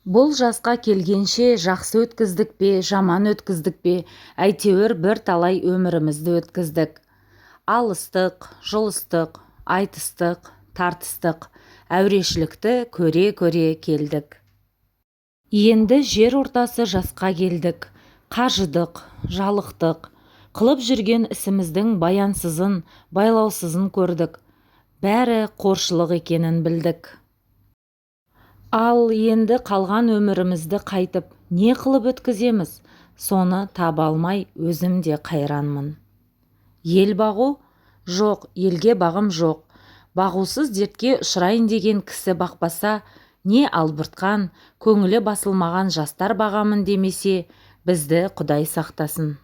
Бұл жасқа келгенше жақсы өткіздік пе, жаман өткіздік пе, әйтеуір бір талай өмірімізді өткіздік. Алыстық, жұлыстық, айтыстық, тартыстық, әурешілікті көре-көре келдік. Енді жер ортасы жасқа келдік, қажыдық, жалықтық, қылып жүрген ісіміздің баянсызын, байлаусызын көрдік. Бәрі қоршылық екенін білдік. Ал енді қалған өмірімізді қайтып, не қылып өткіземіз? Соны таба алмай өзім де қайранмын. Ел бағу? Жоқ, елге бағым жоқ. Бағусыз дертке ұшырайын деген кісі бақпаса, не албыртқан, көңілі басылмаған жастар бағамын демесе, бізді Құдай сақтасын.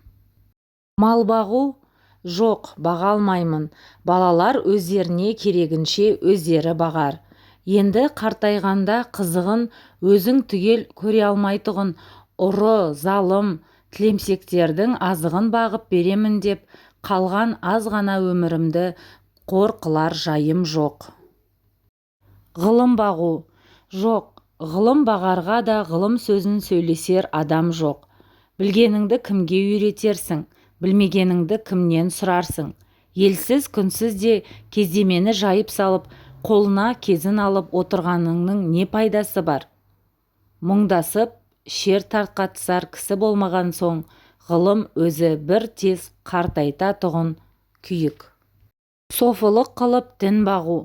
Мал бағу? Жоқ, баға алмаймын. Балалар өздеріне керегінше өздері бағар. Енді қартайғанда қызығын өзің түгел көре алмайтұғын ұры, залым, тілемсектердің азығын бағып беремін деп, қалған аз ғана өмірімді қор қылар жайым жоқ. Ғылым бағу? Жоқ, ғылым бағарға да ғылым сөзін сөйлесер адам жоқ. Білгеніңді кімге үйретерсің, білмегеніңді кімнен сұрарсың? Елсіз күнсіз де кездемені жайып салып, қолына кезін алып отырғаныңның не пайдасы бар? Мұңдасып, шер тарқатысар кісі болмаған соң, ғылым өзі бір тез қартайта тұғын күйік. Софылық қылып дін бағу?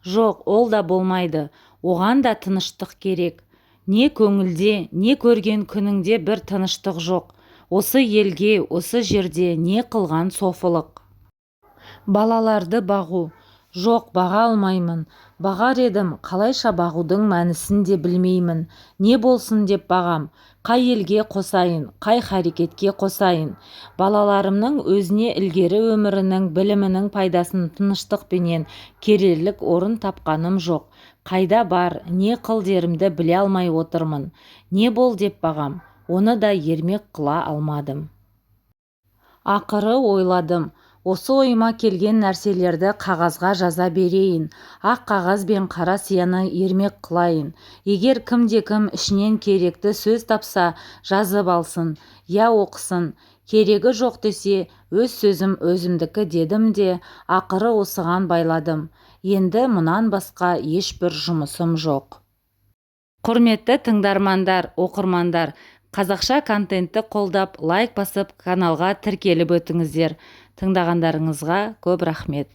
Жоқ, ол да болмайды, оған да тыныштық керек. Не көңілде, не көрген күніңде бір тыныштық жоқ. Осы елге, осы жерде не қылған софылық? Балаларды бағу? Жоқ, баға алмаймын. Бағар едім, қалайша бағудың мәнісін де білмеймін. Не болсын деп бағам, қай елге қосайын, қай харекетке қосайын. Балаларымның өзіне ілгері өмірінің, білімінің пайдасын тыныштықпенен керерлік орын тапқаным жоқ. Қайда бар, не қыл дерімді біле алмай отырмын. Не бол деп бағам, оны да ермек қыла алмадым. Ақыры ойладым, осы ойыма келген нәрселерді қағазға жаза берейін, ақ қағаз бен қара сияны ермек қылайын. Егер кімде-кім ішінен керекті сөз тапса, жазып алсын, я оқысын. Керегі жоқ десе, өз сөзім өзімдікі дедім де, ақыры осыған байладым. Енді мұнан басқа ешбір жұмысым жоқ. Құрметті тыңдармандар, оқырмандар, қазақша контентті қолдап, лайк басып, каналға тіркеліп өтіңіздер. Тыңдағандарыңызға көп рахмет.